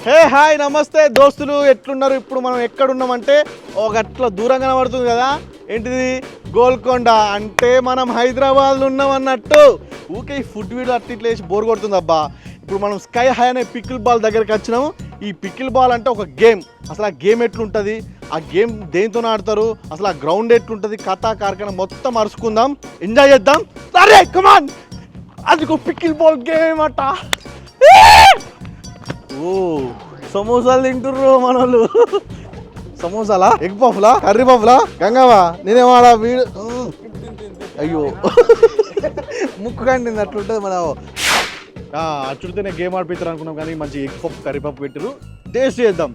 Hey hi నమస్తే దోస్తులు, ఎట్లున్నారు? ఇప్పుడు మనం ఎక్కడున్నామంటే ఒక అట్లా దూరం కనబడుతుంది కదా, ఏంటిది? గోల్కొండ. అంటే మనం హైదరాబాద్లో ఉన్నాం అన్నట్టు. ఊకే ఈ ఫుడ్ వీడియో అట్లా వేసి బోర్ కొడుతుంది అబ్బా. ఇప్పుడు మనం స్కై హై అనే పికిల్ బాల్ దగ్గరికి వచ్చినాము. ఈ పికిల్ బాల్ అంటే ఒక గేమ్. అసలు ఆ గేమ్ ఎట్లుంటుంది, ఆ గేమ్ దేనితో ఆడతారు, అసలు ఆ గ్రౌండ్ ఎట్లుంటుంది, కథా కార్ఖాన మొత్తం అరుచుకుందాం, ఎంజాయ్ చేద్దాం. అరే కమాన్, అది పికిల్ బాల్ గేమ్ అట. ఓ సమోసాలు తింటుర్రు మనోళ్ళు. సమోసాలా, ఎగ్ పఫ్లా, కర్రీ పఫ్లా? గంగవా నేనేమాడా వీడు. అయ్యో ముక్కు కండింది, అట్లుంటుంది మన. అచ్చుడితేనే గేమ్ ఆడిపిస్తారు అనుకున్నాం, కానీ మంచి ఎగ్ పఫ్ కర్రీ పఫ్ పెట్టిరు. టేస్ట్ చేద్దాం.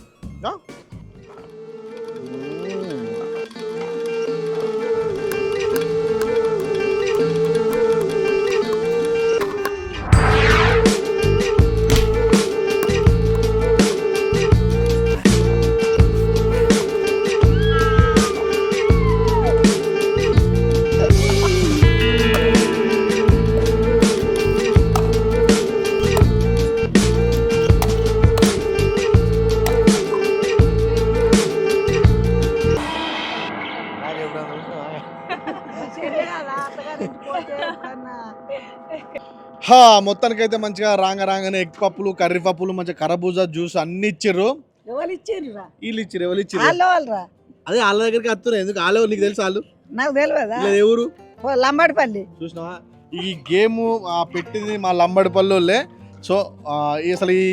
మొత్తానికైతే మంచిగా రాగానే ఎగ్ పప్పులు, కర్రీ పప్పులు, మంచిగా కరబూజా జ్యూస్ అన్ని ఇచ్చిర్రు. వీళ్ళు ఇచ్చిర్రు, ఎవరు ఇచ్చిర్రు? అదే వాళ్ళ దగ్గరికి వస్తున్నారు. ఎందుకు వాళ్ళు? నీకు తెలుసు వాళ్ళు? నాకు తెలియదా? ఎవరు? లంబాడిపల్లి. చూసినావా? ఈ గేమ్ పెట్టింది మా లంబడిపల్లి వాళ్ళే. సో అసలు ఈ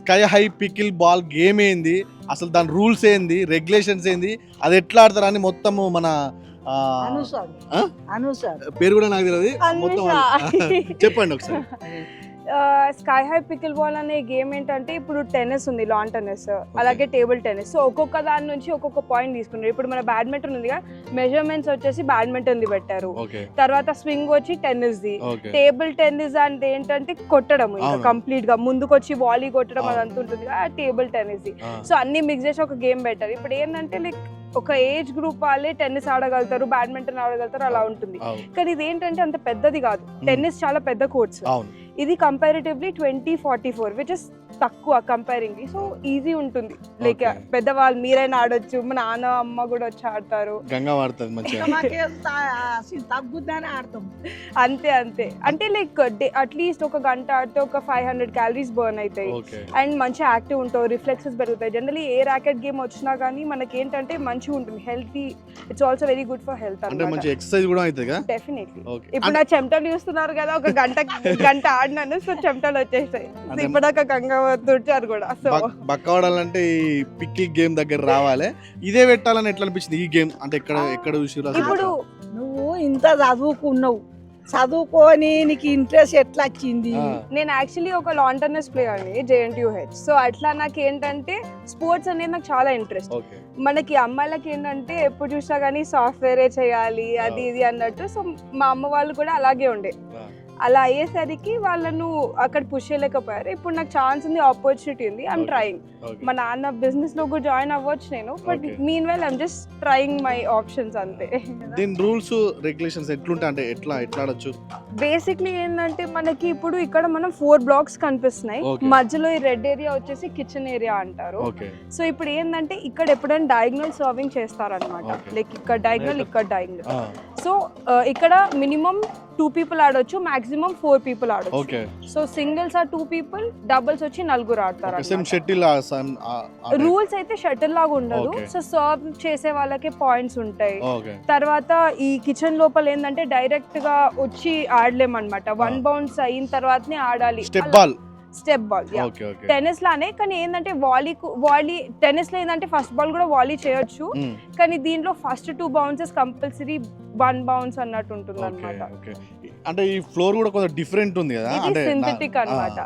sky high pickle ball game ఏంది, అసలు దాని రూల్స్ ఏంది, రెగ్యులేషన్స్ ఏంది, అది ఎట్లా ఆడతారని మొత్తము మన పేరు కూడా నాకు తెలియదు. మొత్తం చెప్పండి ఒకసారి. స్కై హై పికిల్ బాల్ అనే గేమ్ ఏంటంటే, ఇప్పుడు టెన్నిస్ ఉంది, లాన్ టెన్నిస్, అలాగే టేబుల్ టెన్నిస్. సో ఒక్కొక్క దాని నుంచి ఒక్కొక్క పాయింట్ తీసుకున్నారు. ఇప్పుడు మన బ్యాడ్మింటన్ ఉందిగా, మెజర్మెంట్స్ వచ్చేసి బ్యాడ్మింటన్ ది పెట్టారు. తర్వాత స్వింగ్ వచ్చి టెన్నిస్ ది. టేబుల్ టెన్నిస్ అంటే ఏంటంటే కొట్టడం, ఇంకా కంప్లీట్ గా ముందుకు వచ్చి వాలీ కొట్టడం అదంతా ఉంటుంది కదా, టేబుల్ టెన్నిస్ ది. సో అన్ని మిక్స్ చేసి ఒక గేమ్ పెట్టారు. ఇప్పుడు ఏంటంటే లైక్ ఒక ఏజ్ గ్రూప్ వాళ్ళే టెన్నిస్ ఆడగలుగుతారు, బ్యాడ్మింటన్ ఆడగలుగుతారు, అలా ఉంటుంది. కానీ ఇది ఏంటంటే అంత పెద్దది కాదు. టెన్నిస్ చాలా పెద్ద కోర్ట్స్, ఇది కంపారిటివ్లీ 2044, విచ్ ఇస్ తక్కువ కంపేరింగ్. సో ఈజీ ఉంటుంది. లైక్ పెద్దవాళ్ళు మీరైనా ఆడొచ్చు, మా నాన్న అమ్మ కూడా వచ్చి ఆడతారు. అంతే అంతే. అంటే లైక్ అట్లీస్ట్ ఒక గంట ఆడితే ఒక 500 క్యాలరీస్ బర్న్ అవుతాయి. అండ్ మంచి యాక్టివ్ ఉంటావు, రిఫ్లెక్సెస్ పెరుగుతాయి. జనరల్లీ ఏ ర్యాకెట్ గేమ్ వచ్చినా కానీ మనకి ఏంటంటే మంచిగా ఉంటుంది, healthy. It's also very good for health. Definitely. ఇప్పుడు నా చెమటలు చూస్తున్నారు కదా, ఒక గంట ఆడినాను, సో చెమటలు వచ్చేస్తాయి. ఇప్పటిదాకా గంగా తుడిచారు కూడా. సో బక్కవాడాలంటే ఈ పికిల్ గేమ్ దగ్గర రావాలి. ఇదే పెట్టాలని ఎట్లా అనిపించింది ఈ గేమ్? అంటే ఎక్కడ చూసిరా? ఇప్పుడు నువ్వు ఇంత చదువుకున్నావు, చదువుకొని నీకు ఇంట్రెస్ట్ ఎట్లా వచ్చింది? నేను యాక్చువల్లీ ఒక లాన్ టెన్నిస్ ప్లేయర్ ని, JNTUH. సో అట్లా నాకు ఏంటంటే స్పోర్ట్స్ అనేది నాకు చాలా ఇంట్రెస్ట్. మనకి అమ్మాయిలకి ఏంటంటే ఎప్పుడు చూసినా కానీ సాఫ్ట్వేరే చేయాలి, అది ఇది అన్నట్టు. సో మా అమ్మ వాళ్ళు కూడా అలాగే ఉండే. అలా అయ్యేసరికి వాళ్ళను అక్కడ పుష్ చేయలేకపోయారు. ఇప్పుడు నాకు ఛాన్స్ ఉంది, ఆపర్చునిటీ ఉంది, ఐఎమ్ ట్రయింగ్. మా నాన్న బిజినెస్ లో కూడా జాయిన్ అవ్వచ్చు నేను, but mean while I'm just trying my options అంతే. దీని రూల్స్ రెగ్యులేషన్స్ ఎట్లుంటాయి, అంటే ఎట్లా ఆడొచ్చు? బేసిక్లీ ఏంటంటే మనకి ఇప్పుడు ఇక్కడ మనం 4 బ్లాక్స్ కనిపిస్తున్నాయి. మధ్యలో ఈ రెడ్ ఏరియా వచ్చేసి కిచెన్ ఏరియా అంటారు. సో ఇప్పుడు ఏంటంటే ఇక్కడ ఎప్పుడైనా డయాగ్నల్ సర్వింగ్ చేస్తారనమాట. లైక్ ఇక్కడ డయాగ్నల్, ఇక్కడ డయాగ్నల్. సో ఇక్కడ మినిమం 2 people ఆడొచ్చు, మాక్సిమం 4 people ఆడొచ్చు. సో సింగిల్స్ 2 people, డబుల్స్ వచ్చి 4 ఆడతారు. రూల్స్ అయితే షటిల్ లాగా ఉండదు. సో సర్వ్ చేసే వాళ్ళకి పాయింట్స్ ఉంటాయి. తర్వాత ఈ కిచెన్ లోపల ఏంటంటే డైరెక్ట్ గా వచ్చి ఆడలేమన్నమాట. 1 bounce అయిన తర్వాతనే ఆడాలి. స్టెప్ బాల్ టెన్నిస్ లానే, కానీ ఏంటంటే వాలీ టెన్నిస్ లో ఏంటంటే ఫస్ట్ బాల్ కూడా వాలీ చేయొచ్చు, కానీ దీంట్లో ఫస్ట్ 2 bounces కంపల్సరీ 1 bounce అన్నట్టు ఉంటుంది అన్నమాట. అంటే ఈ ఫ్లోర్ కూడా కొంచెం డిఫరెంట్ ఉంది కదా, అంటే సింథటిక్ అన్నమాట.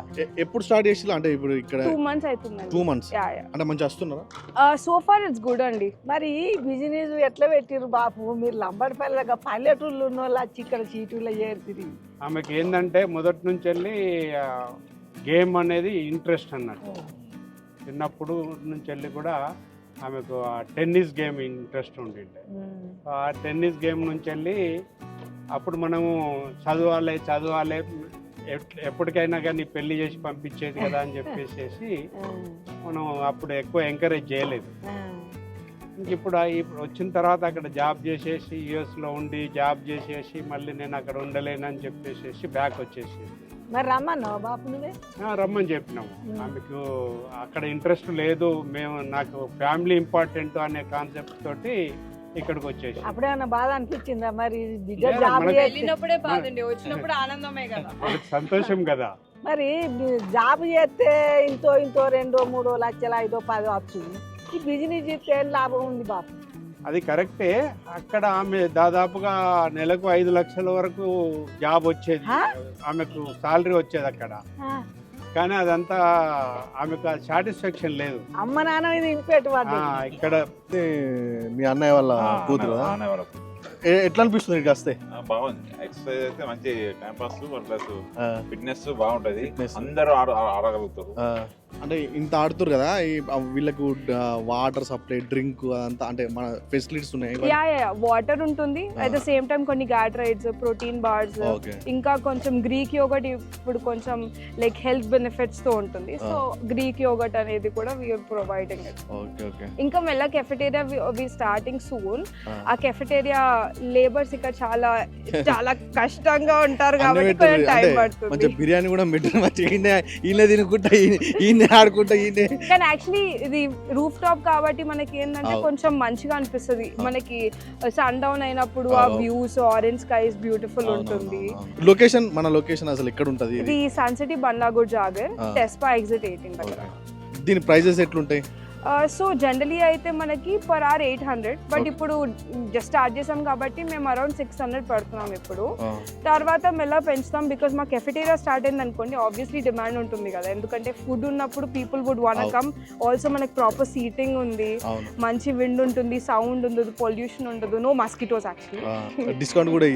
ఎప్పుడు స్టార్ట్ చేసి? అంటే ఇప్పుడు ఇక్కడ 2 months అవుతుంది. 2 months అంటే మంచి వస్తున్నారా? సో ఫార్ ఇట్స్ గుడ్ అండి. మరి బిజినెస్ ఎట్లా పెట్టిరు బాపు? మీరు లంబడిపల్లి పల్లెటూళ్ళు ఉన్న వాళ్ళు వచ్చి ఇక్కడ సీటులో చేరుతుంది. ఆమెకి ఏంటంటే మొదటి నుంచి వెళ్ళి గేమ్ అనేది ఇంట్రెస్ట్ అన్నట్టు. చిన్నప్పుడు నుంచి వెళ్ళి కూడా ఆమెకు టెన్నిస్ గేమ్ ఇంట్రెస్ట్ ఉండిండే. ఆ టెన్నిస్ గేమ్ నుంచి వెళ్ళి అప్పుడు మనము చదవాలి ఎప్పటికైనా కానీ పెళ్లి చేసి పంపించేది కదా అని చెప్పేసి మనం అప్పుడు ఎక్కువ ఎంకరేజ్ చేయలేదు. ఇంక ఇప్పుడు వచ్చిన తర్వాత అక్కడ జాబ్ చేసేసి యుఎస్లో ఉండి జాబ్ చేసేసి మళ్ళీ నేను అక్కడ ఉండలేనని చెప్పేసి బ్యాక్ వచ్చేసి మరి రమ్మన్నావు బాపు నువ్వే? రమ్మని చెప్పినాము. ఆమెకు అక్కడ ఇంట్రెస్ట్ లేదు, నాకు ఫ్యామిలీ ఇంపార్టెంట్ అనే కాన్సెప్ట్ తోటి ఇక్కడికి వచ్చేసి. అప్పుడేమన్నా బాధ అనిపించిందా మరి బిడ్డ లేదు, జాబ్ మనకి- వెళ్ళినప్పుడే బాగుంది, వచ్చినప్పుడు ఆనందమే కదా. వాళ్ళకి సంతోషం కదా. మరి జాబ్ చేస్తే ఇంతో 2-3 లక్షలు 5-10 వస్తుంది. ఈ బిజినెస్ చేస్తే ఏం లాభం ఉంది బాపు? అది కరెక్టే. అక్కడ ఆమె దాదాపుగా నెలకు 5 లక్షల వరకు జాబ్ వచ్చేది, ఆమెకు సాలరీ వచ్చేది అక్కడ. కానీ అదంతా ఆమెకు సాటిస్ఫాక్షన్ లేదు. అమ్మ నాన్న ఇది ఇంపెట్టు ఇక్కడ మీ అన్నయ్య వాళ్ళ కూతురు ఎట్లా అనిపిస్తుంది ఇక్కడికి వస్తే? బాగుంది. ఎక్సర్సైజ్ అయితే మంచి టైం పాస్ ప్లస్ ఫిట్నెస్ బాగుంటది. అందరూ ఆడగలుగుతారు. అంటే ఇంత ఆడుతారు కదా, వీళ్ళకు వాటర్ సప్లై, డ్రింక్ అదంతా అంటే మన ఫెసిలిటీస్ ఉన్నాయి. వాటర్ ఉంటుంది, అట్ ద సేమ్ టైం కొన్ని గ్యాటరైడ్స్, ప్రోటీన్ బార్స్, ఇంకా కొంచెం గ్రీక్ యోగట్ ఇప్పుడు కొంచెం లైక్ హెల్త్ బెనిఫిట్స్ తో ఉంటుంది. సో గ్రీక్ యోగట్ అనేది కూడా వీఆర్ ప్రొవైడింగ్ ఇట్. ఇంకా మెల్ల కెఫెటేరియా వి స్టార్టింగ్ సూన్. ఆ కెఫెటేరియా లేబర్స్ ఇక్కడ చాలా చాలా కష్టంగా ఉంటారు కాబట్టి కొంచెం టైం పడుతుంది. బిర్యానీ కూడా ఈయన తినుకుంటా ఈయన ఆడుకుంటా ఈయన. కానీ యాక్చువల్లీ ఇది రూఫ్ టాప్ కాబట్టి మనకి ఏంటంటే కొంచెం మంచిగా అనిపిస్తుంది. మనకి సన్ డౌన్ అయినప్పుడు ఆ వ్యూస్, ఆరెంజ్ స్కైస్ బ్యూటిఫుల్ ఉంటుంది. లొకేషన్, మన లొకేషన్ అసలు ఎక్కడ ఉంటది? ఇది సన్ సిటీ బండ్లాగూడ్ జాగర్, టెస్పా ఎగ్జిట్ 18 దగ్గర. దీని ప్రైజెస్ ఎట్లుంటాయి? సో జనరలీ అయితే మనకి పర్ అవర్ 800, బట్ ఇప్పుడు జస్ట్ స్టార్ట్ చేసాం కాబట్టి మేము అరౌండ్ 600 పడుతున్నాం ఇప్పుడు. తర్వాత మెల్ల పెంచుతాం, బికాస్ మా కెఫెటేరియా స్టార్ట్ అయింది అనుకోండి, ఆబ్వియస్లీ డిమాండ్ ఉంటుంది కదా, ఎందుకంటే ఫుడ్ ఉన్నప్పుడు people would want come. Also మనకి ప్రాపర్ సీటింగ్ ఉంది, మంచి విండ్ ఉంటుంది, సౌండ్ ఉండదు, పొల్యూషన్ ఉండదు, నో మస్కిటోస్ యాక్చువల్లీ. డిస్కౌంట్ కూడా